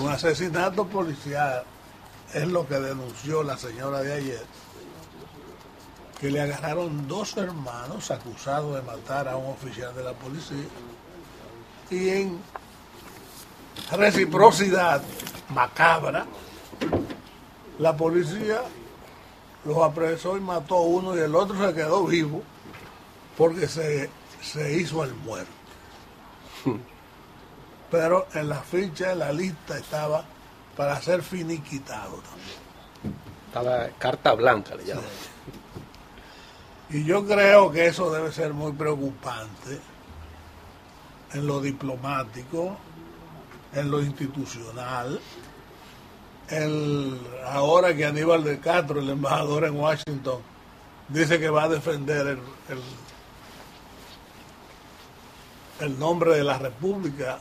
Un asesinato policial es lo que denunció la señora de ayer, que le agarraron 2 hermanos acusados de matar a un oficial de la policía, y en reciprocidad macabra, la policía los apresó y mató a uno, y el otro se quedó vivo porque se hizo el muerto. Pero en la ficha, en la lista, estaba para ser finiquitado también. Estaba carta blanca, le llaman. Sí. Y yo creo que eso debe ser muy preocupante en lo diplomático, en lo institucional. Ahora que Aníbal de Castro, el embajador en Washington, dice que va a defender el nombre de la República,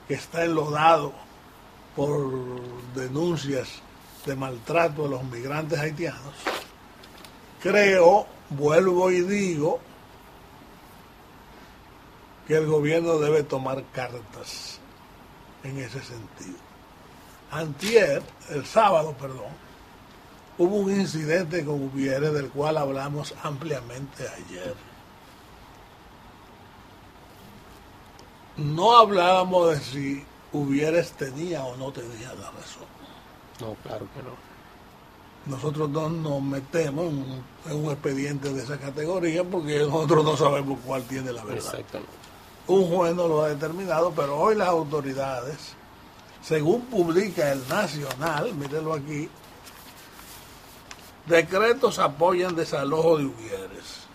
que está enlodado por denuncias de maltrato a los migrantes haitianos, creo, vuelvo y digo, que el gobierno debe tomar cartas en ese sentido. El sábado, hubo un incidente con Uvieres del cual hablamos ampliamente ayer. No hablábamos de si Uvieres tenía o no tenía la razón. No, claro que no. Nosotros no nos metemos en un expediente de esa categoría porque nosotros no sabemos cuál tiene la verdad. Exactamente. Un juez no lo ha determinado, pero hoy las autoridades, según publica el Nacional, mírenlo aquí, decretos apoyan desalojo de Uvieres.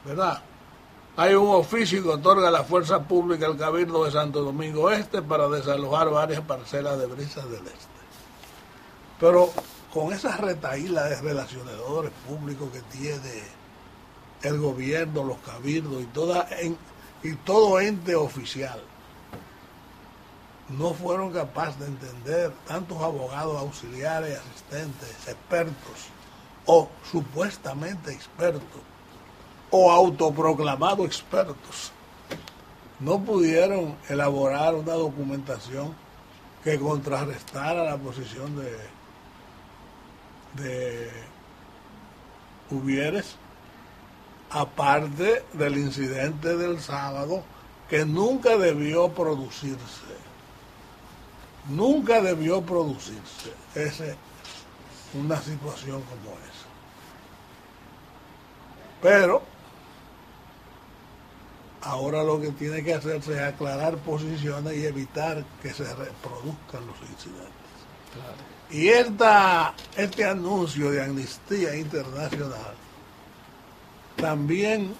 ¿Verdad? Hay un oficio que otorga a la fuerza pública el Cabildo de Santo Domingo Este para desalojar varias parcelas de Brisas del Este. Pero con esas retahílas de relacionadores públicos que tiene el gobierno, los cabildos y todo ente oficial, no fueron capaces de entender, tantos abogados auxiliares, asistentes, expertos o supuestamente expertos o autoproclamados expertos, no pudieron elaborar una documentación que contrarrestara la posición de Uvieres, aparte del incidente del sábado, que nunca debió producirse. Nunca debió producirse una situación como esa. Pero ahora lo que tiene que hacerse es aclarar posiciones y evitar que se reproduzcan los incidentes. Claro. Y este anuncio de Amnistía Internacional también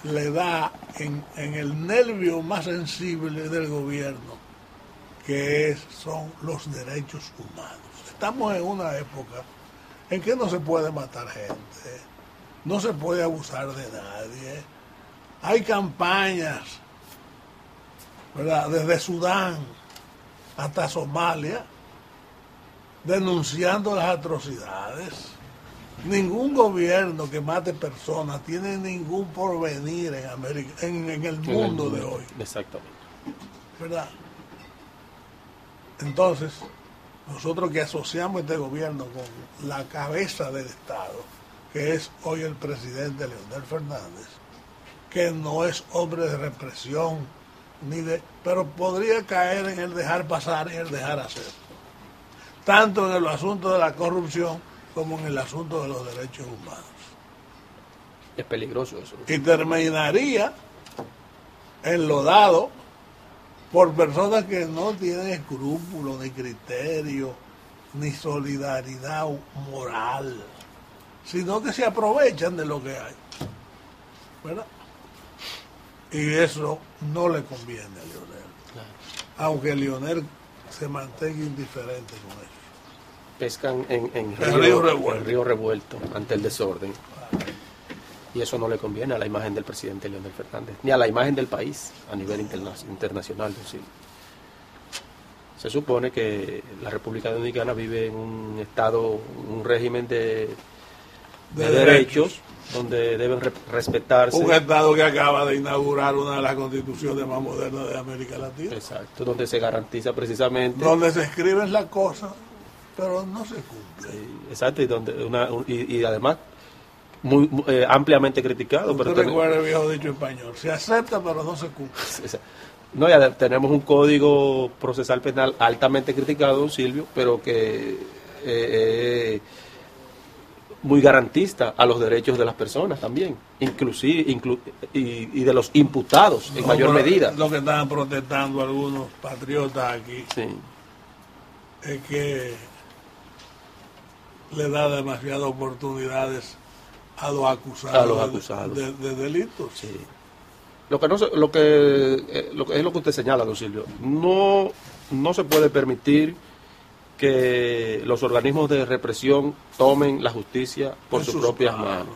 le da en el nervio más sensible del gobierno, que son los derechos humanos. Estamos en una época en que no se puede matar gente, no se puede abusar de nadie. Hay campañas, ¿verdad?, desde Sudán hasta Somalia, denunciando las atrocidades. Ningún gobierno que mate personas tiene ningún porvenir en América, en el mundo de hoy. Exactamente. ¿Verdad? Entonces, nosotros que asociamos este gobierno con la cabeza del Estado, que es hoy el presidente Leonel Fernández, que no es hombre de represión, pero podría caer en el dejar pasar y el dejar hacer. Tanto en el asunto de la corrupción como en el asunto de los derechos humanos. Es peligroso eso. Y terminaría enlodado por personas que no tienen escrúpulos, ni criterio, ni solidaridad moral, sino que se aprovechan de lo que hay, ¿verdad? Y eso no le conviene a Leonel, Claro. Aunque Leonel se mantenga indiferente con eso. Pescan en río revuelto ante el desorden. Y eso no le conviene a la imagen del presidente Leonel Fernández, ni a la imagen del país a nivel internacional. Decir. Se supone que la República Dominicana vive en un estado, un régimen de de derechos, donde deben respetarse. Un Estado que acaba de inaugurar una de las constituciones más modernas de América Latina. Exacto, donde se garantiza precisamente. Donde se escriben las cosas, pero no se cumplen. Sí, exacto, y además muy ampliamente criticado. Usted recuerda el viejo dicho español, se acepta pero no se cumple. No, ya tenemos un código procesal penal altamente criticado, don Silvio, pero que muy garantista a los derechos de las personas también, inclusive y de los imputados en mayor medida. Lo que estaban protestando algunos patriotas aquí, sí, es que le da demasiadas oportunidades a los acusados, de delitos. Sí. Lo que es lo que usted señala, don Silvio, no se puede permitir que los organismos de represión tomen la justicia por sus propias manos.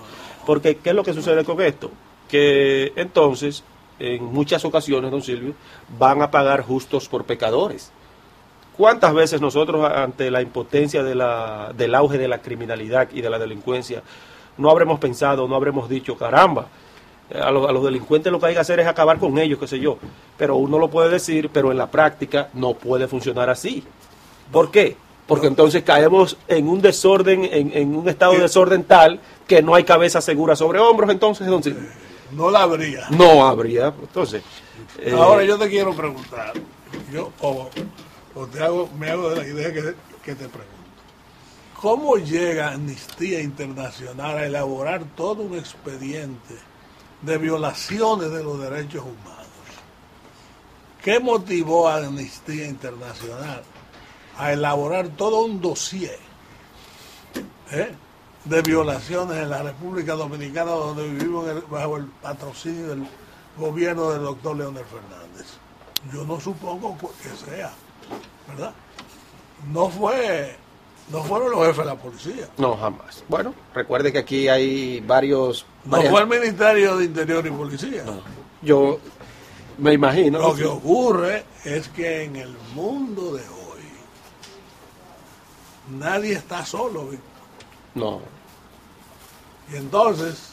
Porque, ¿qué es lo que sucede con esto? Que entonces, en muchas ocasiones, don Silvio, van a pagar justos por pecadores. ¿Cuántas veces nosotros, ante la impotencia del auge de la criminalidad y de la delincuencia, no habremos pensado, no habremos dicho, caramba, a los delincuentes lo que hay que hacer es acabar con ellos, qué sé yo? Pero uno lo puede decir, pero en la práctica no puede funcionar así. ¿Por qué? Porque entonces caemos en un desorden, en un estado de desorden tal que no hay cabeza segura sobre hombros, entonces no la habría. No habría. Entonces, ahora yo te quiero preguntar, me hago de la idea que te pregunto. ¿Cómo llega Amnistía Internacional a elaborar todo un expediente de violaciones de los derechos humanos? ¿Qué motivó a Amnistía Internacional a elaborar todo un dossier de violaciones en la República Dominicana, donde vivimos bajo el patrocinio del gobierno del doctor Leonel Fernández? Yo no supongo que sea, ¿verdad? No fueron los jefes de la policía. No, jamás. Bueno, recuerde que aquí hay varios... No fue el Ministerio de Interior y Policía. No, yo me imagino. Lo que ocurre es que en el mundo de hoy nadie está solo, Víctor. No. Y entonces,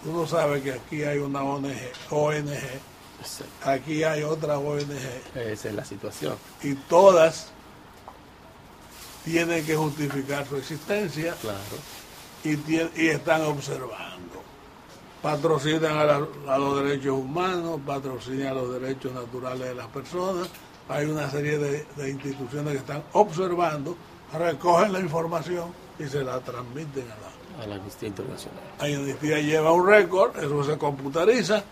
uno sabe que aquí hay una ONG, sí. Aquí hay otra ONG. Esa es la situación. Y todas tienen que justificar su existencia. Claro. Y están observando. Patrocinan a los derechos humanos, patrocinan a los derechos naturales de las personas. Hay una serie de instituciones que están observando, recogen la información y se la transmiten a la Amnistía Internacional. La Amnistía lleva un récord, eso se computariza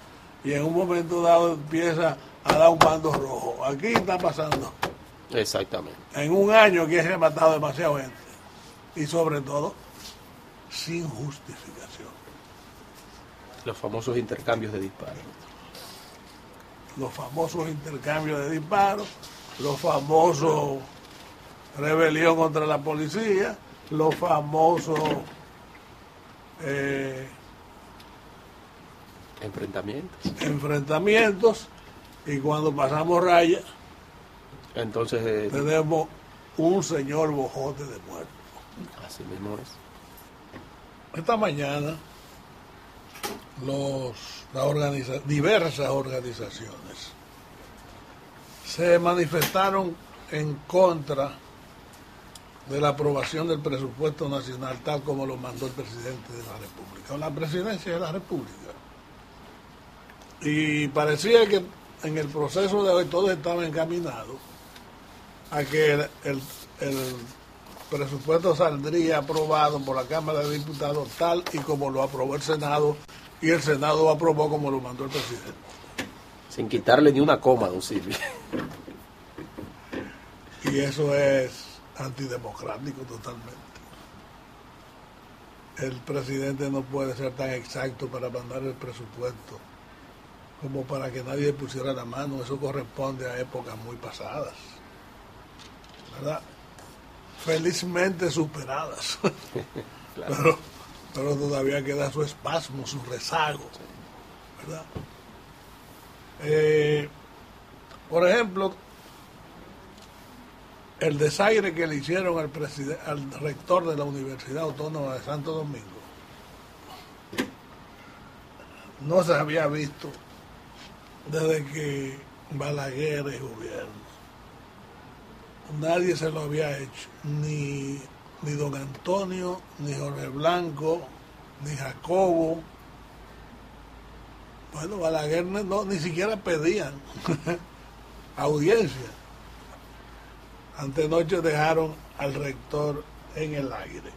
y en un momento dado empieza a dar un bando rojo. Aquí está pasando. Exactamente. En un año que se ha matado demasiada gente y sobre todo sin justificación. Los famosos intercambios de disparos. Los famosos intercambios de disparos, los famosos rebelión contra la policía, los famosos enfrentamientos, y cuando pasamos raya, entonces tenemos un señor bojote de muerto. Así mismo es. Esta mañana diversas organizaciones se manifestaron en contra de la aprobación del presupuesto nacional tal como lo mandó el presidente de la República, o la presidencia de la República. Y parecía que en el proceso de hoy todo estaba encaminado a que el presupuesto saldría aprobado por la Cámara de Diputados tal y como lo aprobó el Senado, y el Senado lo aprobó como lo mandó el presidente. Sin quitarle ni una coma, don Silvio. Y eso es antidemocrático totalmente. El presidente no puede ser tan exacto para mandar el presupuesto como para que nadie pusiera la mano. Eso corresponde a épocas muy pasadas, ¿verdad? Felizmente superadas. Claro. pero todavía queda su espasmo, su rezago, ¿verdad? Por ejemplo, el desaire que le hicieron al rector de la Universidad Autónoma de Santo Domingo no se había visto desde que Balaguer es gobierno. Nadie se lo había hecho, ni don Antonio, ni Jorge Blanco, ni Jacobo. Bueno, Balaguer ni siquiera pedían audiencia. Antenoche dejaron al rector en el aire.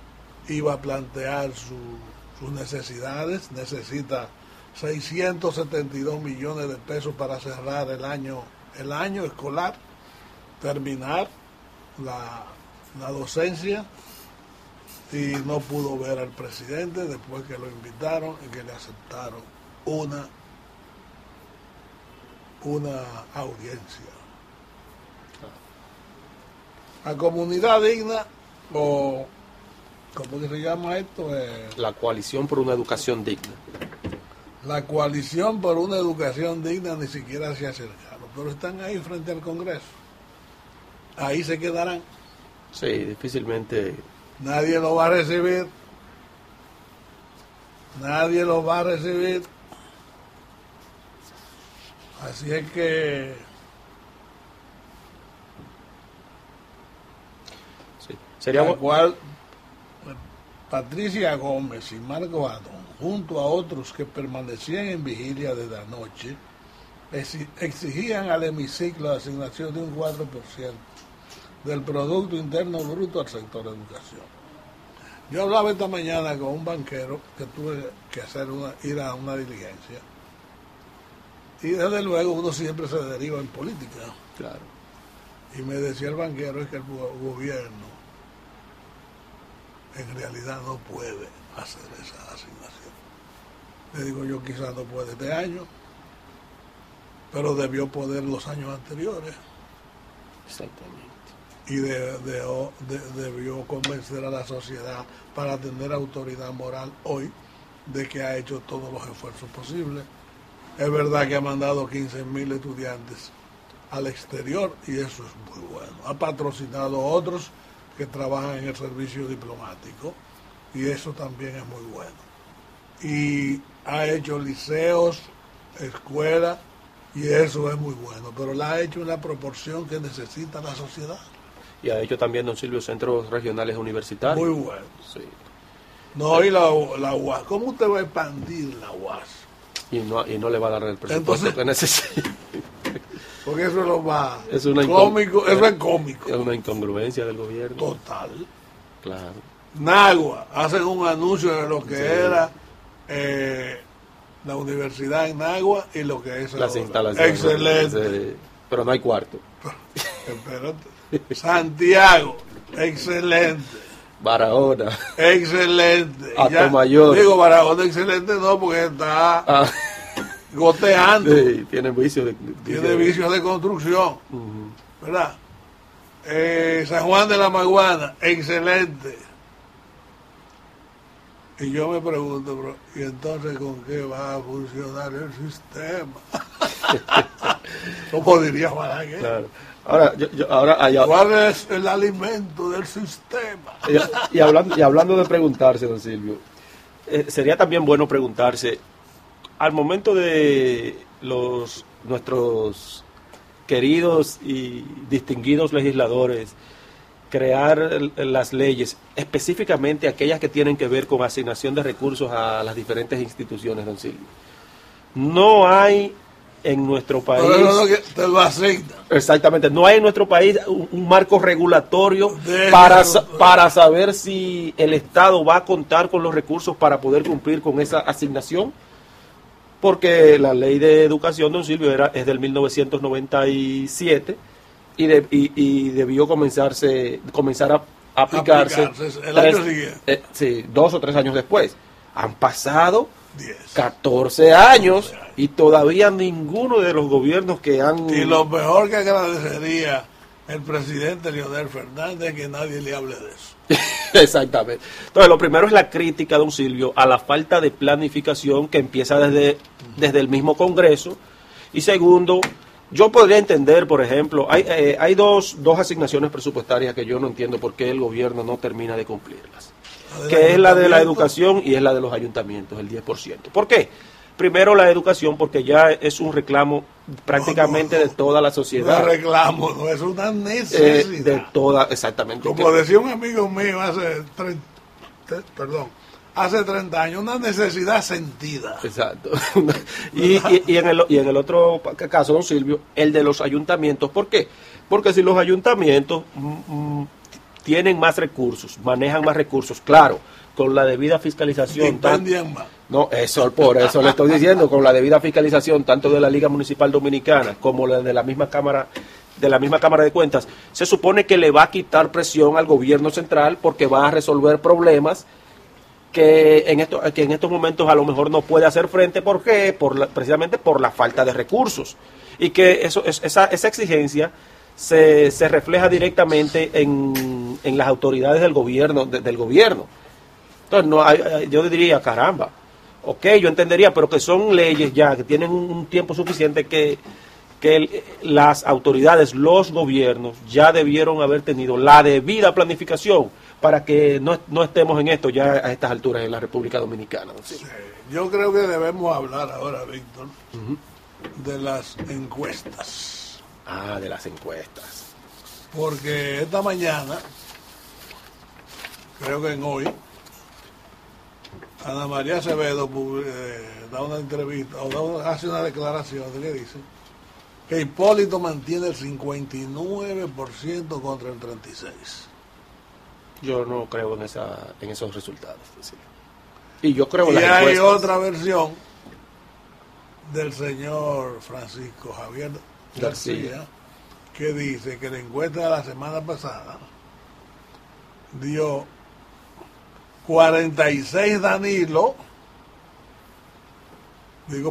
Iba a plantear sus necesidades. Necesita 672 millones de pesos para cerrar el año escolar, terminar la docencia, y no pudo ver al presidente después que lo invitaron y que le aceptaron una audiencia. La comunidad digna, o ¿cómo que se llama esto? La coalición por una educación digna. La coalición por una educación digna ni siquiera se acercaron, pero están ahí frente al Congreso. Ahí se quedarán. Sí, difícilmente. Nadie lo va a recibir. Nadie lo va a recibir. Así es que sí. Sería la cual Patricia Gómez y Marco Adón, junto a otros que permanecían en vigilia desde anoche, exigían al hemiciclo la asignación de un 4% del Producto Interno Bruto al sector educación. Yo hablaba esta mañana con un banquero que tuve que ir a una diligencia, y desde luego uno siempre se deriva en política. Claro. Y me decía el banquero es que el gobierno en realidad no puede hacer esa asignación. Le digo yo, quizás no puede este año, pero debió poder los años anteriores. Exactamente. Y debió convencer a la sociedad para tener autoridad moral hoy de que ha hecho todos los esfuerzos posibles. Es verdad que ha mandado 15,000 estudiantes al exterior y eso es muy bueno. Ha patrocinado a otros que trabajan en el servicio diplomático y eso también es muy bueno. Y ha hecho liceos, escuelas, y eso es muy bueno, pero la ha hecho en la proporción que necesita la sociedad. Y ha hecho también, don Silvio, centros regionales universitarios. Muy bueno. Sí. No, y la UAS, ¿cómo usted va a expandir la UAS? Y no le va a dar el presupuesto que necesita. Porque eso es lo más cómico, eso es cómico. Es una incongruencia del gobierno. Total. Claro. Nagua, hacen un anuncio de lo que sí. era la universidad en Nagua y lo que es las ahora. Instalaciones. Excelente. Pero no hay cuarto. Espérate. Santiago, excelente. Barahona. Excelente. Atomayor. Digo, Barahona excelente no, porque está goteando. Sí, tiene vicios de construcción. ¿Verdad? San Juan de la Maguana, excelente. Y yo me pregunto, bro, ¿y entonces con qué va a funcionar el sistema? ¿Cómo diría Balaguer? Claro. Ahora, ¿cuál es el alimento del sistema? Y hablando de preguntarse, don Silvio, sería también bueno preguntarse, al momento de nuestros queridos y distinguidos legisladores crear las leyes, específicamente aquellas que tienen que ver con asignación de recursos a las diferentes instituciones, don Silvio, no hay en nuestro país... No, que te lo asignan. Exactamente, no hay en nuestro país un marco regulatorio para saber si el Estado va a contar con los recursos para poder cumplir con esa asignación, porque la ley de educación, don Silvio, es del 1997 y debió comenzar a aplicarse el año siguiente. Sí, 2 o 3 años después. Han pasado 14 años y todavía ninguno de los gobiernos que han... Y lo mejor que agradecería el presidente Leonel Fernández es que nadie le hable de eso. Exactamente. Entonces, lo primero es la crítica, don Silvio, a la falta de planificación que empieza desde el mismo Congreso. Y segundo, Yo podría entender, por ejemplo, hay dos asignaciones presupuestarias que yo no entiendo por qué el gobierno no termina de cumplirlas, que es la de la educación y es la de los ayuntamientos, el 10%. ¿Por qué? Primero la educación, porque ya es un reclamo prácticamente de toda la sociedad. No es reclamo, no es una necesidad. De toda, exactamente. Como decía un amigo mío hace 30 años, una necesidad sentida. Exacto. y en el otro caso, don Silvio, el de los ayuntamientos. ¿Por qué? Porque si los ayuntamientos tienen más recursos, manejan más recursos, claro, con la debida fiscalización. Más. No, por eso le estoy diciendo, con la debida fiscalización tanto de la Liga Municipal Dominicana como la de la misma Cámara de Cuentas, se supone que le va a quitar presión al gobierno central porque va a resolver problemas que en estos momentos a lo mejor no puede hacer frente. ¿Por qué? Precisamente por la falta de recursos. Y que esa exigencia se refleja directamente en las autoridades del gobierno. Entonces, yo diría, caramba, ok, yo entendería, pero que son leyes ya que tienen un tiempo suficiente que las autoridades, los gobiernos, ya debieron haber tenido la debida planificación para que no estemos en esto ya a estas alturas en la República Dominicana. Sí, yo creo que debemos hablar ahora, Víctor, de las encuestas. De las encuestas. Porque esta mañana, creo que en hoy, Ana María Acevedo da una entrevista o hace una declaración que dice que Hipólito mantiene el 59% contra el 36%. Yo no creo en esos resultados. ¿Sí? Y yo creo en las encuestas. Hay otra versión del señor Francisco Javier García que dice que la encuesta de la semana pasada dio 46 Danilo,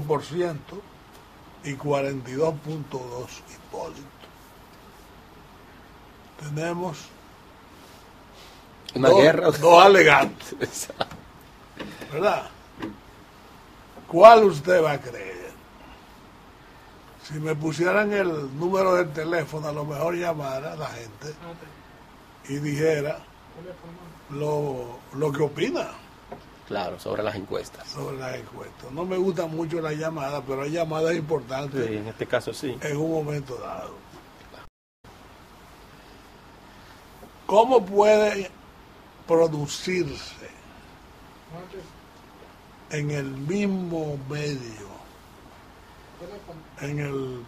por ciento, y 42.2 Hipólito. Tenemos una guerra. Dos alegantes. ¿Verdad? ¿Cuál usted va a creer? Si me pusieran el número del teléfono, a lo mejor llamara a la gente y dijera lo que opina. Claro, sobre las encuestas. Sobre las encuestas. No me gustan mucho las llamadas, pero hay llamadas importantes. Sí, en este caso sí. En un momento dado. ¿Cómo puede producirse en el mismo medio, en el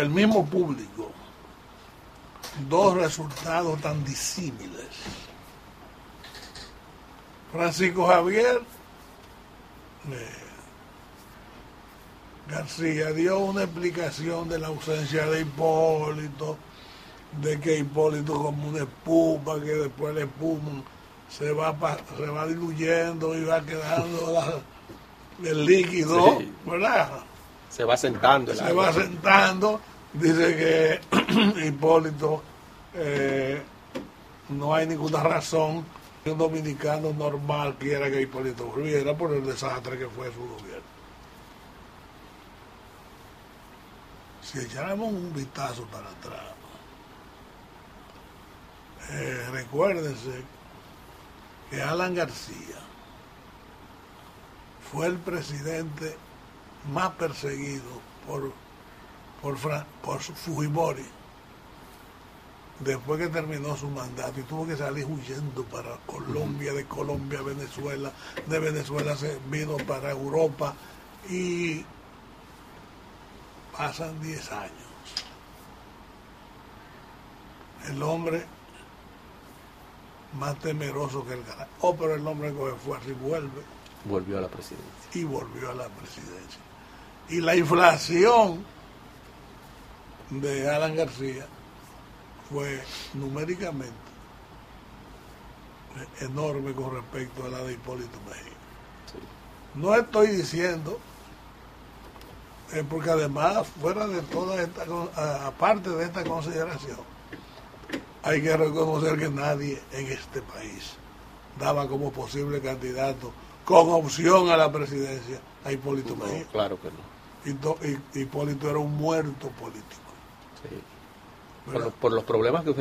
mismo público, dos resultados tan disímiles? Francisco Javier García dio una explicación de la ausencia de Hipólito, de que Hipólito como una espuma, que después la espuma se va diluyendo y va quedando el líquido, sí, ¿verdad? Se va sentando. Se va sentando. Dice que Hipólito no hay ninguna razón que un dominicano normal quiera que Hipólito volviera por el desastre que fue su gobierno. Si echáramos un vistazo para atrás, recuérdense que Alan García fue el presidente más perseguido por Fujimori después que terminó su mandato y tuvo que salir huyendo para Colombia, de Colombia a Venezuela, de Venezuela se vino para Europa y pasan 10 años. El hombre más temeroso que el carajo. Pero el hombre que fue así volvió a la presidencia. Y volvió a la presidencia. Y la inflación de Alan García fue numéricamente enorme con respecto a la de Hipólito Mejía. Sí. No estoy diciendo, porque además, fuera de toda esta, aparte de esta consideración, hay que reconocer que nadie en este país daba como posible candidato con opción a la presidencia a Hipólito Mejía. Claro que no. Hipólito era un muerto político. Sí. Por los problemas que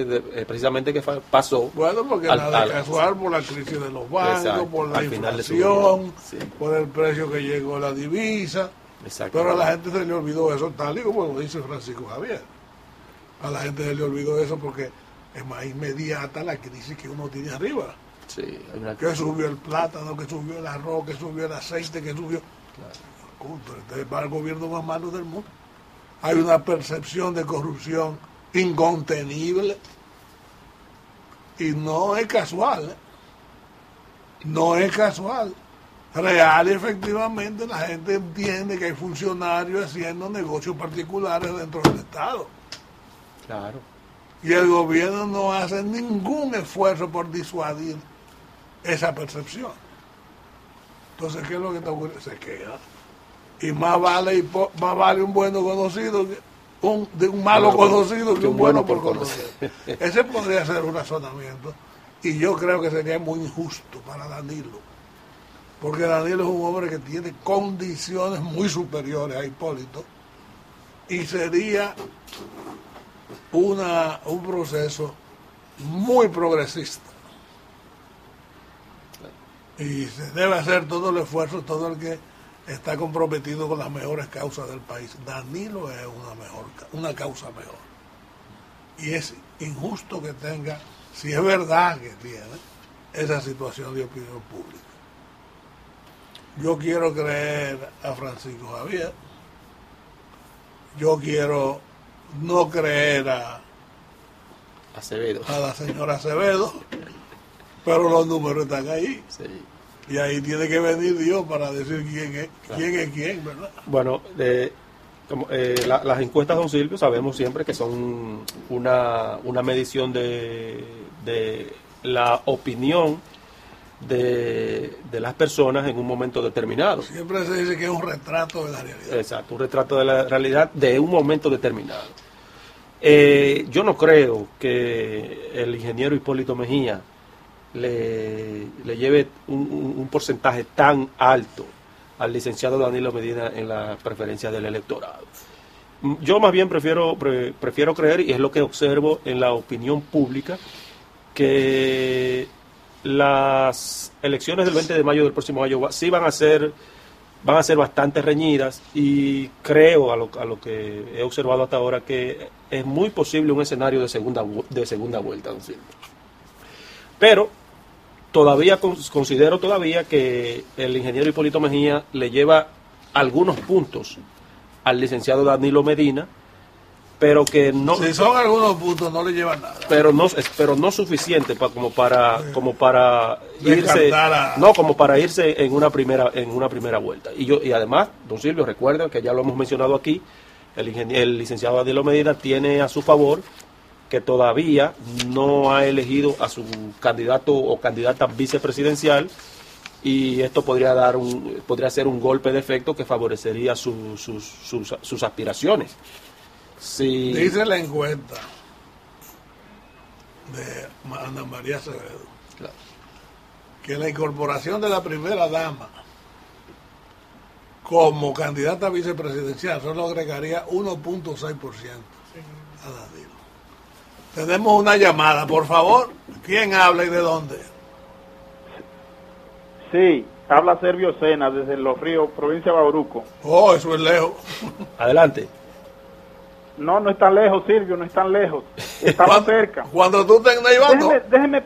precisamente que pasó. Bueno, porque nada casual, por la crisis de los bancos, exacto, por la inflación, sí, por el precio que llegó la divisa. Pero a la gente se le olvidó eso, tal y como dice Francisco Javier. A la gente se le olvidó eso porque es más inmediata la crisis que uno tiene arriba. Sí, que subió el plátano, que subió el arroz, que subió el aceite, que subió... Claro. Este es el gobierno más malo del mundo. Hay una percepción de corrupción incontenible y no es casual, no es casual. Real y efectivamente la gente entiende que hay funcionarios haciendo negocios particulares dentro del Estado. Claro. Y el gobierno no hace ningún esfuerzo por disuadir esa percepción. Entonces, ¿qué es lo que está ocurriendo? Se queda. Y más vale un bueno conocido de un malo conocido que un bueno por conocer. Ese podría ser un razonamiento. Y yo creo que sería muy injusto para Danilo. Porque Danilo es un hombre que tiene condiciones muy superiores a Hipólito. Y sería un proceso muy progresista. Y se debe hacer todo el esfuerzo, todo el que está comprometido con las mejores causas del país. Danilo es una causa mejor. Y es injusto que tenga, si es verdad que tiene, esa situación de opinión pública. Yo quiero creer a Francisco Javier. Yo quiero no creer a la señora Acevedo, pero los números están ahí. Sí. Y ahí tiene que venir Dios para decir quién es, claro, quién es quién, ¿verdad? Bueno, las encuestas, don Silvio, sabemos siempre que son una medición de la opinión de las personas en un momento determinado. Siempre se dice que es un retrato de la realidad. Exacto, un retrato de la realidad de un momento determinado. Yo no creo que el ingeniero Hipólito Mejía le lleve un porcentaje tan alto al licenciado Danilo Medina en las preferencias del electorado. Yo más bien prefiero creer, y es lo que observo en la opinión pública, que las elecciones del 20 de mayo del próximo año sí van a ser bastante reñidas, y creo, a lo que he observado hasta ahora, que es muy posible un escenario de segunda vuelta, don Silvio. Pero considero todavía que el ingeniero Hipólito Mejía le lleva algunos puntos al licenciado Danilo Medina, pero que no... Si son algunos puntos, no le llevan nada. Pero no suficiente como para irse... como para irse en una primera vuelta. Y además, don Silvio, recuerda que ya lo hemos mencionado aquí, el licenciado Danilo Medina tiene a su favor que todavía no ha elegido a su candidato o candidata vicepresidencial, y esto podría ser un golpe de efecto que favorecería sus aspiraciones. Sí. Dice la encuesta de Ana María Acevedo, claro, que la incorporación de la primera dama como candidata vicepresidencial solo agregaría 1.6% a Danilo. Tenemos una llamada, por favor. ¿Quién habla y de dónde? Sí, habla Servio Sena desde Los Ríos, provincia de Bauruco. Oh, eso es lejos. Adelante. No es tan lejos, Silvio, no es tan lejos. Estamos cerca. Cuando tú estés nevando. Déjeme.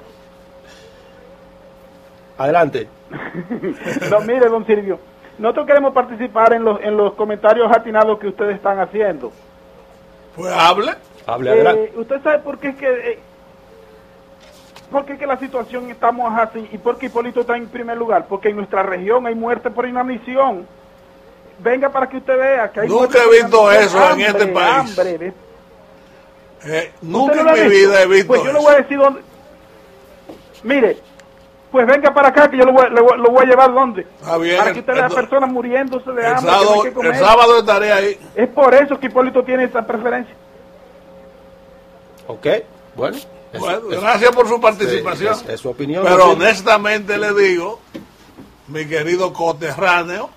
Adelante. No, mire, don Silvio, nosotros queremos participar en los comentarios atinados que ustedes están haciendo. Pues hable. Adelante. ¿Usted sabe por qué es que la situación estamos así y por qué Hipólito está en primer lugar? Porque en nuestra región hay muerte por inanición. Venga para que usted vea que hay... Nunca he visto eso en este país. Nunca en mi vida he visto pues yo le voy a decir dónde. Mire, pues venga para acá que yo lo voy a llevar donde. Está bien, para que usted vea personas muriéndose de hambre. El sábado estaré ahí. Es por eso que Hipólito tiene esa preferencia. Ok, bueno, gracias por su participación. Es su opinión. Pero honestamente le digo, mi querido coterráneo,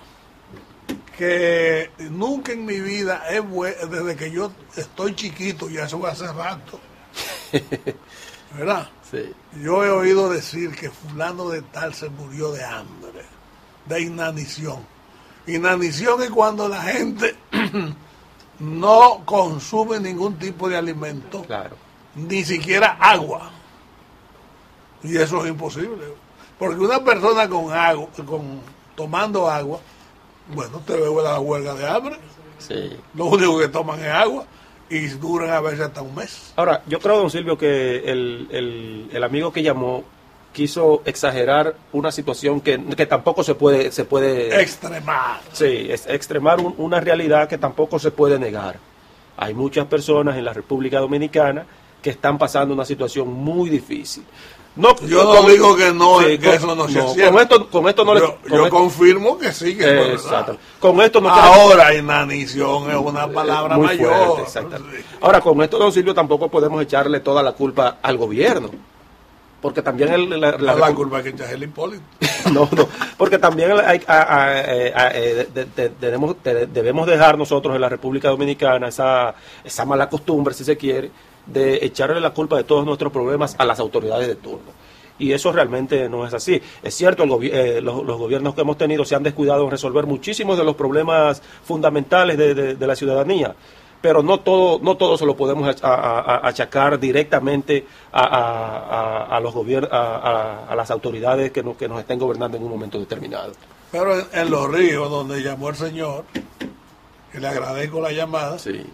que nunca en mi vida desde que yo estoy chiquito, ya eso hace rato, ¿verdad? Sí. Yo he oído decir que fulano de tal se murió de hambre, de inanición. Inanición es cuando la gente no consume ningún tipo de alimento, Claro. ni siquiera agua. Y eso es imposible. Porque una persona con agua, tomando agua, bueno, te veo la huelga de hambre. Sí. Lo único que toman es agua y duran a veces hasta un mes. Ahora, yo creo, don Silvio, que el amigo que llamó quiso exagerar una situación que tampoco se puede Extremar. Sí, es extremar una realidad que tampoco se puede negar. Hay muchas personas en la República Dominicana que están pasando una situación muy difícil. No, yo no digo que no, sí, que eso no sea cierto. Con esto no yo confirmo que sí, que es verdad. Con esto no ahora inanición es una palabra muy mayor. Fuerte, ahora, con esto, don Silvio, tampoco podemos echarle toda la culpa al gobierno. Porque también la culpa que echa el Hipólito. No, porque también debemos dejar nosotros en la República Dominicana esa mala costumbre, si se quiere, de echarle la culpa de todos nuestros problemas a las autoridades de turno. Y eso realmente no es así. Es cierto, los gobiernos que hemos tenido se han descuidado en resolver muchísimos de los problemas fundamentales de la ciudadanía, pero no todo se lo podemos achacar directamente a los gobiernos, a las autoridades que nos estén gobernando en un momento determinado. Pero en Los Ríos, donde llamó el señor, que le agradezco la llamada, sí,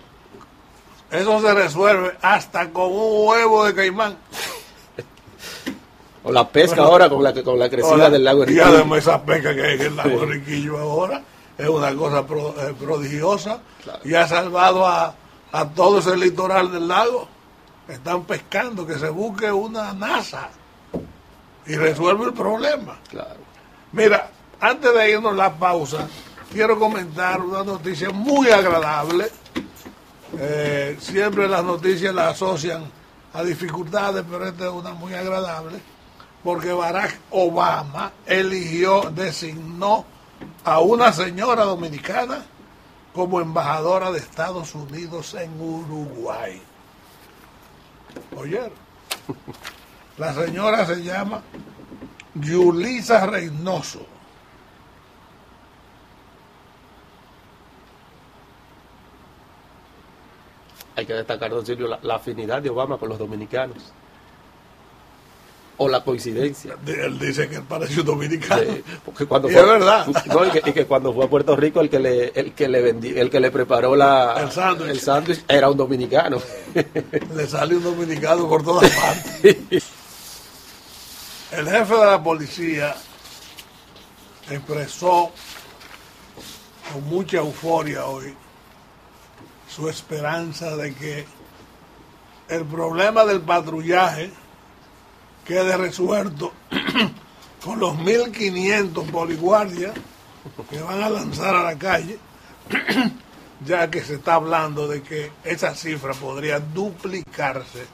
eso se resuelve hasta con un huevo de caimán. O la pesca ahora con la crecida del lago Enriquillo. Y además esa pesca que hay en el lago Enriquillo ahora es una cosa prodigiosa. Claro. Y ha salvado a todo ese litoral del lago. Están pescando, que se busque una NASA y resuelve el problema. Claro. Mira, antes de irnos a la pausa, quiero comentar una noticia muy agradable. Siempre las noticias las asocian a dificultades, pero esta es una muy agradable, porque Barack Obama designó a una señora dominicana como embajadora de Estados Unidos en Uruguay. ¿Oyeron? La señora se llama Yulisa Reynoso. Hay que destacar, don Silvio, la afinidad de Obama con los dominicanos. O la coincidencia. Él dice que él parece un dominicano. Sí, porque cuando es verdad. No, y que cuando fue a Puerto Rico el que le preparó el sándwich era un dominicano. Le sale un dominicano por todas partes. El jefe de la policía expresó con mucha euforia hoy su esperanza de que el problema del patrullaje quede resuelto con los 1.500 poliguardias que van a lanzar a la calle, ya que se está hablando de que esa cifra podría duplicarse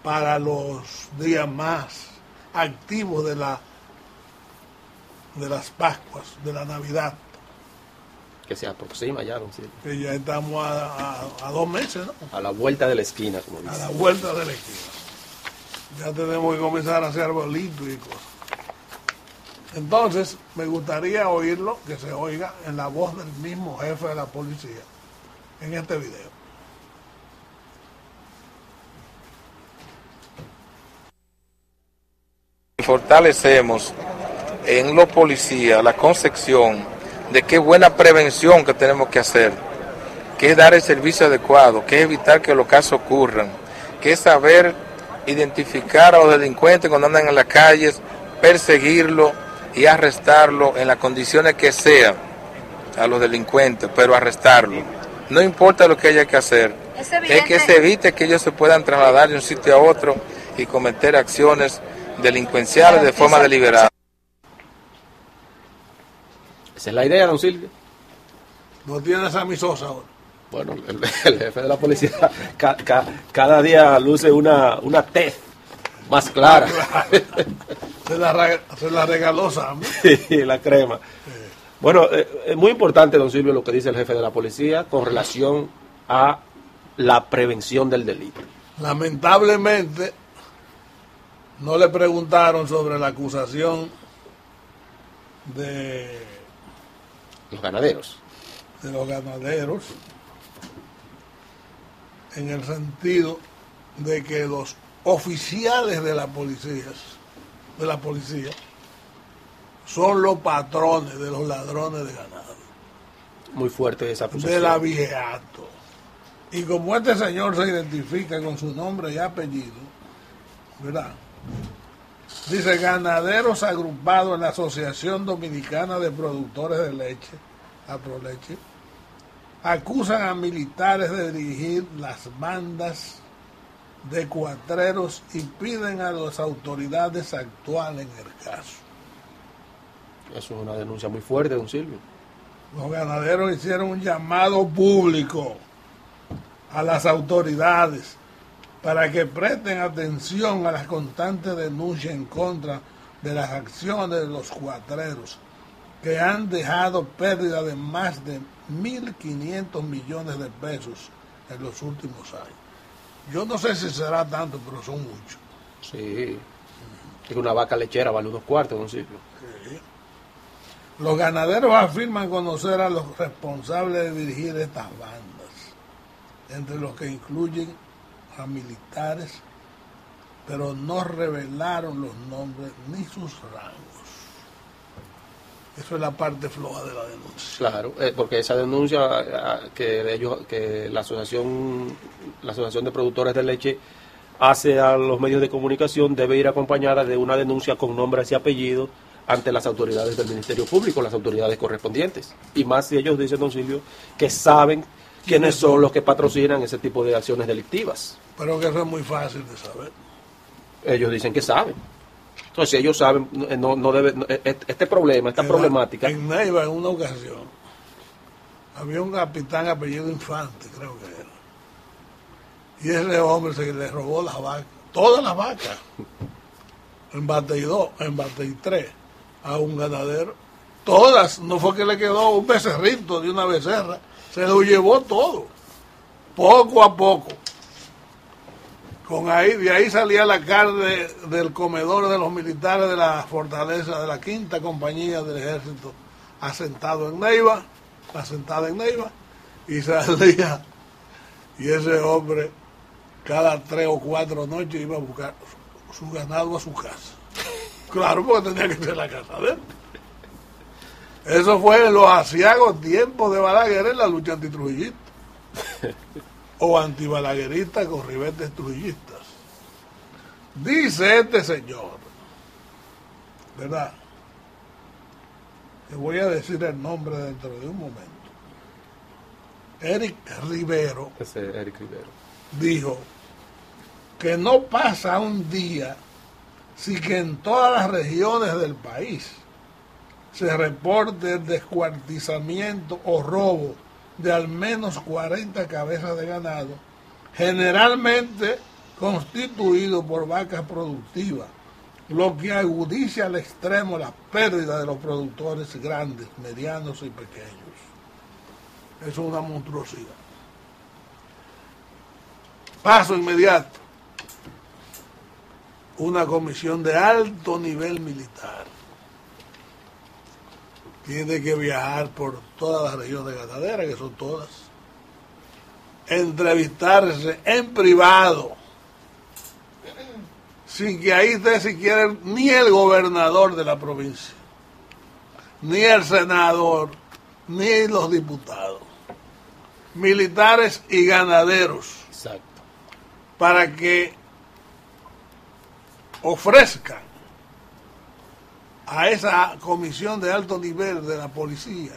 para los días más activos de las Pascuas, de la Navidad. Que se aproxima ya, don Silvio. Que ya estamos a 2 meses, ¿no? A la vuelta de la esquina, como dice. A la vuelta de la esquina. Ya tenemos que comenzar a hacer arbolitos y cosas. Entonces, me gustaría oírlo, que se oiga en la voz del mismo jefe de la policía en este video. Fortalecemos en los policías la concepción de qué buena prevención que tenemos que hacer, que es dar el servicio adecuado, que es evitar que los casos ocurran, que es saber identificar a los delincuentes cuando andan en las calles, perseguirlos y arrestarlos en las condiciones que sean a los delincuentes, pero arrestarlos. No importa lo que haya que hacer, es que se evite que ellos se puedan trasladar de un sitio a otro y cometer acciones delincuenciales de forma deliberada. Esa es la idea, don Silvio. ¿No tienes a mi Sosa ahora? Bueno, el jefe de la policía cada día luce una tez más clara. Se la regaló Sam. Sí, la crema. Bueno, es muy importante, don Silvio, lo que dice el jefe de la policía con relación a la prevención del delito. Lamentablemente, no le preguntaron sobre la acusación de Los ganaderos. de los ganaderos, en el sentido de que los oficiales de la policía son los patrones de los ladrones de ganado, Muy fuerte esa acusación. del abigeato. Y como este señor se identifica con su nombre y apellido, ¿verdad? Dice: ganaderos agrupados en la Asociación Dominicana de Productores de Leche, Aproleche, acusan a militares de dirigir las bandas de cuatreros y piden a las autoridades actuar en el caso. Eso es una denuncia muy fuerte, don Silvio. Los ganaderos hicieron un llamado público a las autoridades para que presten atención a las constantes denuncias en contra de las acciones de los cuatreros, que han dejado pérdida de más de 1.500 millones de pesos en los últimos años. Yo no sé si será tanto, pero son muchos. Sí. Es que una vaca lechera vale unos cuartos, don Silvio. Sí. Los ganaderos afirman conocer a los responsables de dirigir estas bandas, entre los que incluyen a militares, pero no revelaron los nombres ni sus rangos. Eso es la parte floja de la denuncia. Claro, porque esa denuncia que la asociación de productores de leche hace a los medios de comunicación debe ir acompañada de una denuncia con nombres y apellidos ante las autoridades del Ministerio Público, las autoridades correspondientes. Y más si ellos dicen, don Silvio, que saben quiénes son los que patrocinan ese tipo de acciones delictivas. Pero que eso es muy fácil de saber. Ellos dicen que saben. Entonces, si ellos saben, no debe, este problema, esta problemática. En Neiva, en una ocasión, había un capitán apellido Infante, creo que era. Y ese hombre se le robó las vacas, todas las vacas, en Batey 2, en Batey 3, a un ganadero. Todas, no fue que le quedó un becerrito de una becerra, se lo llevó todo, poco a poco. De ahí salía la carne del comedor de los militares de la fortaleza de la 5ª compañía del ejército asentada en Neiva, y salía, y ese hombre cada 3 o 4 noches iba a buscar su ganado a su casa. Claro, porque tenía que ser la casa de él. Eso fue en los aciagos tiempos de Balaguer en la lucha antitrujillista. O antibalaguerista con ribetes trujillistas. Dice este señor, ¿verdad? Le voy a decir el nombre dentro de un momento. Eric Rivero. Ese Eric Rivero dijo que no pasa un día sin que en todas las regiones del país se reporte el descuartizamiento o robo de al menos 40 cabezas de ganado, generalmente constituido por vacas productivas, lo que agudiza al extremo la pérdida de los productores grandes, medianos y pequeños. Es una monstruosidad. Paso inmediato. Una comisión de alto nivel militar tiene que viajar por todas las regiones ganaderas, que son todas, entrevistarse en privado, sin que ahí esté siquiera ni el gobernador de la provincia, ni el senador, ni los diputados, militares y ganaderos. Exacto. Para que ofrezcan a esa comisión de alto nivel de la policía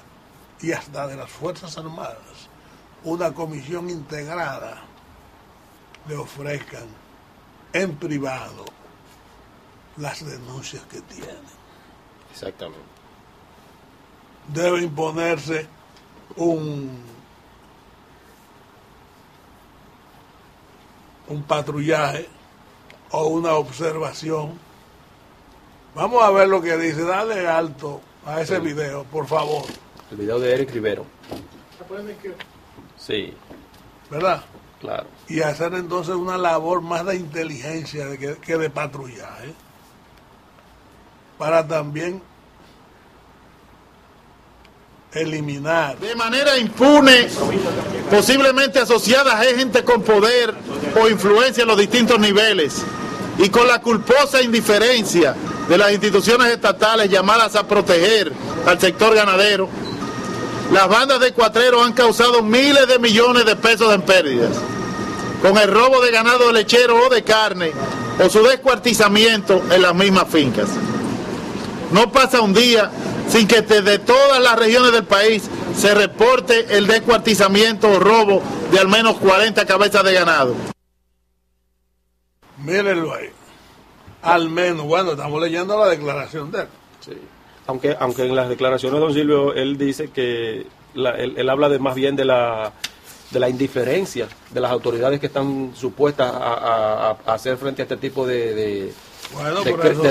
y hasta de las Fuerzas Armadas, una comisión integrada, le ofrezcan en privado las denuncias que tienen. Exactamente. Debe imponerse un patrullaje o una observación. Vamos a ver lo que dice. Dale alto a ese video, por favor. El video de Eric Rivero. Sí. ¿Verdad? Claro. Y hacer entonces una labor más de inteligencia que de patrullaje, para también eliminar de manera impune, posiblemente asociadas a gente con poder o influencia en los distintos niveles, y con la culposa indiferencia de las instituciones estatales llamadas a proteger al sector ganadero, las bandas de cuatreros han causado miles de millones de pesos en pérdidas, con el robo de ganado lechero o de carne, o su descuartizamiento en las mismas fincas. No pasa un día sin que desde todas las regiones del país se reporte el descuartizamiento o robo de al menos 40 cabezas de ganado. Mírenlo ahí. Al menos, bueno, estamos leyendo la declaración de él. Sí. Aunque en las declaraciones de don Silvio, él dice que él habla más bien de la indiferencia de las autoridades que están supuestas a hacer frente a este tipo de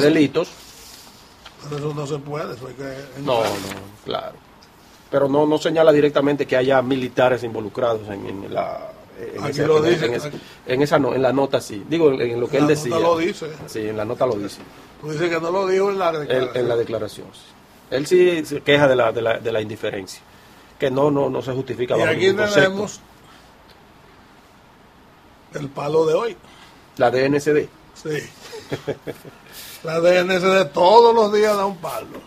delitos. Pero eso no se puede, eso hay que... No, claro. Pero no señala directamente que haya militares involucrados en la nota, sí. Digo, en lo que él decía. En la nota lo dice. Sí, en la nota lo dice. Tú dices que no lo dijo en la declaración. En la declaración, sí. Él sí se queja de la indiferencia, que no se justifica. Y aquí tenemos el palo de hoy. La DNCD. Sí. La DNCD todos los días da un palo.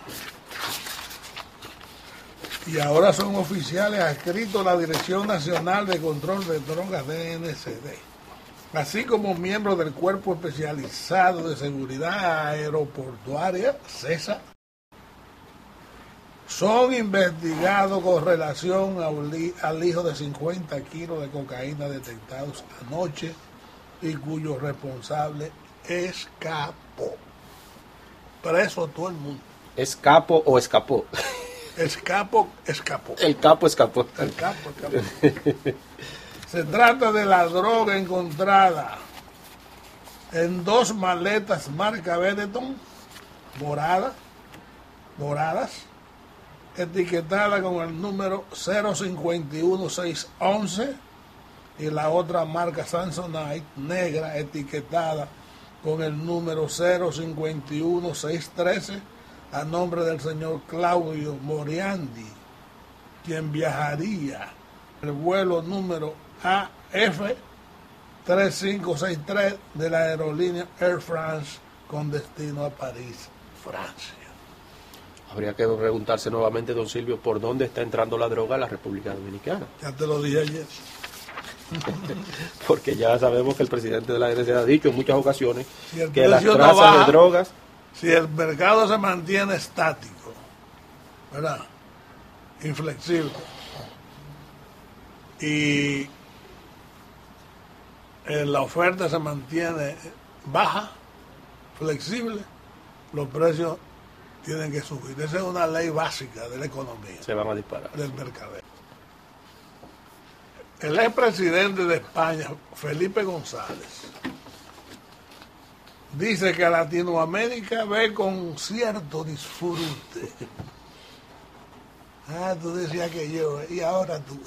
Y ahora son oficiales adscritos a la Dirección Nacional de Control de Drogas, DNCD, así como miembros del Cuerpo Especializado de Seguridad Aeroportuaria, CESA. Son investigados con relación al hijo de 50 kilos de cocaína detectados anoche y cuyo responsable escapó. Preso todo el mundo. ¿Escapo o escapó? Escapó. El capo escapó. El capo escapó. Se trata de la droga encontrada en 2 maletas marca Benetton, moradas, etiquetada con el número 051611, y la otra marca Samsonite, negra, etiquetada con el número 051613, a nombre del señor Claudio Moriandi, quien viajaría el vuelo número AF3563 de la aerolínea Air France con destino a París, Francia. Habría que preguntarse nuevamente, don Silvio, por dónde está entrando la droga a la República Dominicana. Ya te lo dije ayer. Porque ya sabemos que el presidente de la DNCD ha dicho en muchas ocasiones que las trazas de drogas... Si el mercado se mantiene estático, ¿verdad? Inflexible, y la oferta se mantiene baja, flexible, los precios tienen que subir. Esa es una ley básica de la economía. Se van a disparar. Del mercadeo. El expresidente de España, Felipe González, dice que a Latinoamérica ve con cierto disfrute. Tú decías que yo, y ahora tú.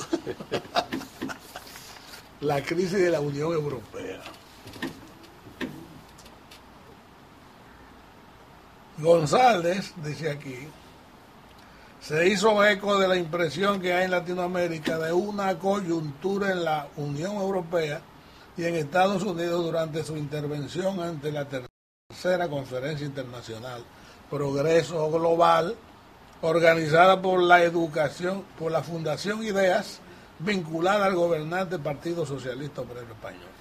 La crisis de la Unión Europea. González, dice aquí, se hizo eco de la impresión que hay en Latinoamérica de una coyuntura en la Unión Europea y en Estados Unidos durante su intervención ante la tercera conferencia internacional Progreso Global, organizada por la Fundación Ideas, vinculada al gobernante Partido Socialista Obrero Español.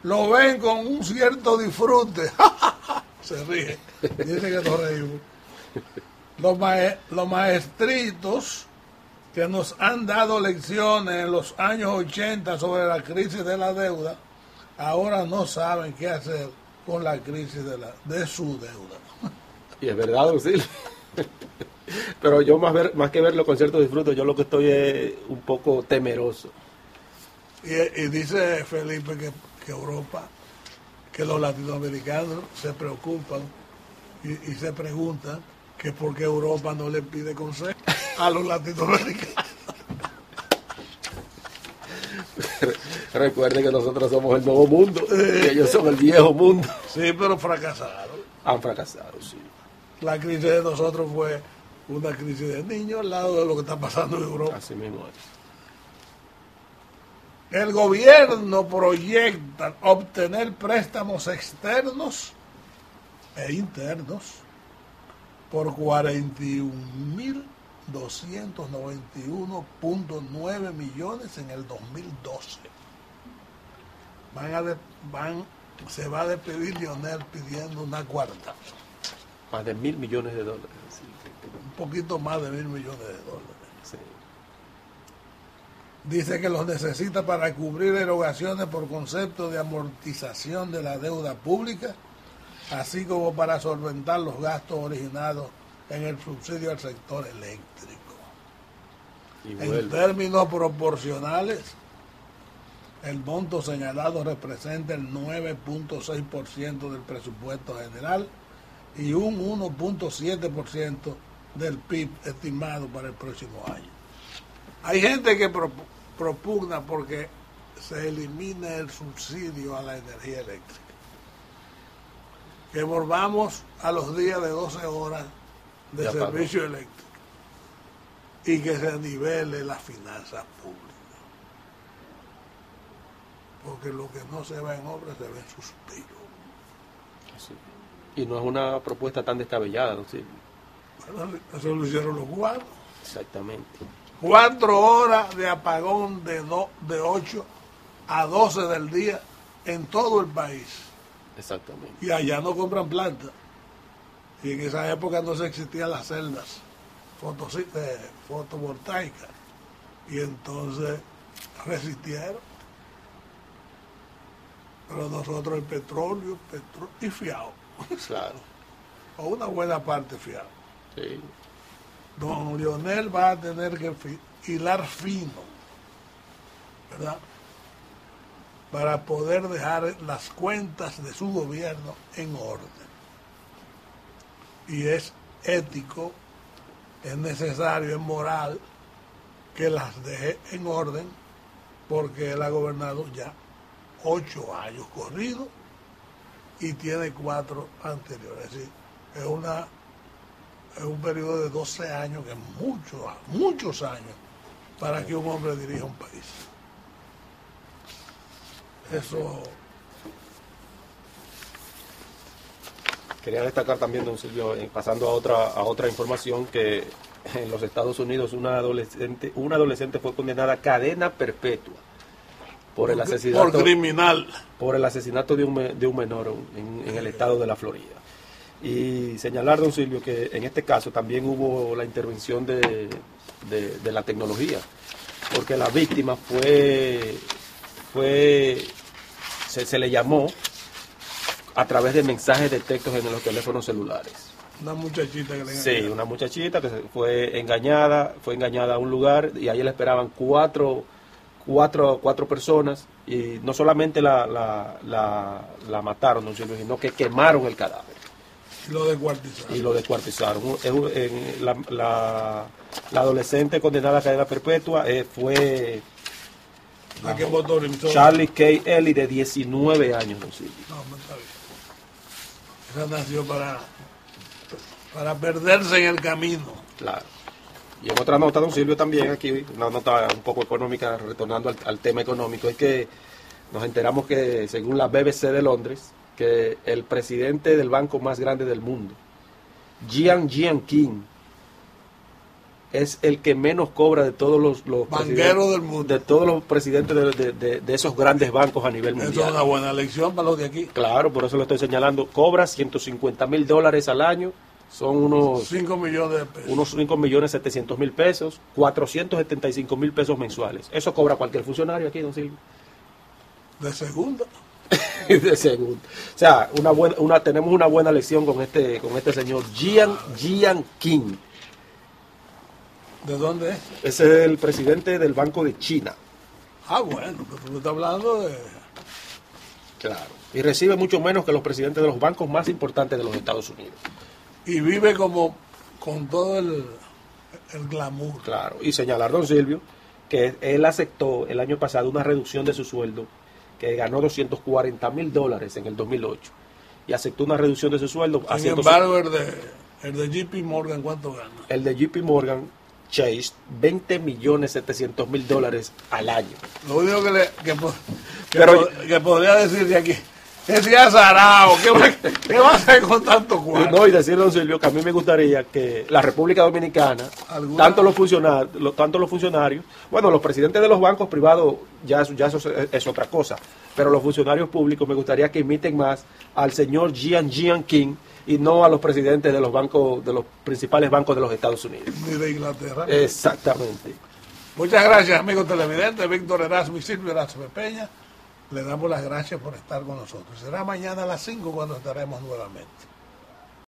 Lo ven con un cierto disfrute. Se ríe. Dice que nos reímos. Los maestritos que nos han dado lecciones en los años 80 sobre la crisis de la deuda, ahora no saben qué hacer con la crisis de su deuda. Y es verdad, don Silvio. Pero yo más que verlo con cierto disfrute, yo lo que estoy es un poco temeroso. Y dice Felipe que Europa, que los latinoamericanos se preocupan y se preguntan que porque Europa no le pide consejo a los latinoamericanos. Recuerden que nosotros somos el nuevo mundo, y ellos son el viejo mundo. Sí, pero fracasaron. Han fracasado, sí. La crisis de nosotros fue una crisis de niños al lado de lo que está pasando en Europa. Así mismo es. El gobierno proyecta obtener préstamos externos e internos por 41.291.9 millones en el 2012. Se va a despedir Lionel pidiendo una cuarta. Más de $1.000 millones. Sí. Un poquito más de $1.000 millones. Sí. Dice que los necesita para cubrir erogaciones por concepto de amortización de la deuda pública, así como para solventar los gastos originados en el subsidio al sector eléctrico. En términos proporcionales, el monto señalado representa el 9.6% del presupuesto general y un 1.7% del PIB estimado para el próximo año. Hay gente que propugna porque se elimine el subsidio a la energía eléctrica, que volvamos a los días de 12 horas de servicio eléctrico y que se nivele las finanzas públicas, porque lo que no se va en obra se ve en suspiro. Sí. Y no es una propuesta tan descabellada, ¿no? Sí. Bueno, eso lo hicieron los cubanos. Exactamente. 4 horas de apagón de 8 a 12 del día en todo el país. Exactamente. Y allá no compran planta. Y en esa época no se existían las celdas fotovoltaicas. Y entonces resistieron. Pero nosotros el petróleo y fiado. Claro. O una buena parte fiado. Sí. Don Lionel va a tener que hilar fino, ¿verdad?, para poder dejar las cuentas de su gobierno en orden. Y es ético, es necesario, es moral que las deje en orden, porque él ha gobernado ya 8 años corridos y tiene 4 anteriores. Es decir, es un periodo de 12 años, que es muchos años para que un hombre dirija un país. Eso. Quería destacar también, don Silvio, pasando a otra información, que en los Estados Unidos una adolescente fue condenada a cadena perpetua por el asesinato, por el asesinato de un menor en el estado de la Florida. Y señalar, don Silvio, que en este caso también hubo la intervención de la tecnología, porque la víctima se le llamó a través de mensajes de textos en los teléfonos celulares. Una muchachita que le engañaron. Sí, una muchachita que fue engañada a un lugar, y ahí le esperaban cuatro personas, y no solamente la mataron, don Silvio, sino que quemaron el cadáver. Y lo descuartizaron. La adolescente condenada a cadena perpetua fue Charlie K. Ellie, de 19 años. No, está bien. Esa nació para perderse en el camino. Claro. Y en otra nota, don Silvio, también aquí, una nota un poco económica, retornando al tema económico, es que nos enteramos que, según la BBC de Londres, que el presidente del banco más grande del mundo, Jiang King, es el que menos cobra de todos los banqueros del mundo, de todos los presidentes de esos grandes bancos a nivel mundial. Eso es una buena lección para los de aquí. Claro, por eso lo estoy señalando. Cobra $150,000 al año, son unos 5 millones de pesos. Unos 5.700.000 pesos, 475.000 pesos mensuales. Eso cobra cualquier funcionario aquí, don Silvio. De segunda. De segundo. O sea, tenemos una buena lección con este señor Jiang King. ¿De dónde es? Ese es el presidente del Banco de China. Bueno, pues tú me estás hablando de... Claro. Y recibe mucho menos que los presidentes de los bancos más importantes de los Estados Unidos. Y vive como con todo el glamour. Claro, y señalar, don Silvio, que él aceptó el año pasado una reducción de su sueldo, que ganó $240,000 en el 2008, y aceptó una reducción de su sueldo. Sin embargo, el de JP Morgan, ¿cuánto gana? El de JP Morgan Chase, $20,700,000 al año. Lo único que podría decir de aquí es ya azarado, ¿qué va a hacer con tanto cuarto? No, y decir, don Silvio, que a mí me gustaría que la República Dominicana, tanto los funcionarios, bueno, los presidentes de los bancos privados, ya eso es otra cosa, pero los funcionarios públicos me gustaría que imiten más al señor Jian King y no a los presidentes de los bancos, de los principales bancos de los Estados Unidos. Ni de Inglaterra. Exactamente. Muchas gracias, amigos televidentes. Víctor Erasmo y Silvio Erasmo Peña. Le damos las gracias por estar con nosotros. Será mañana a las 5 cuando estaremos nuevamente.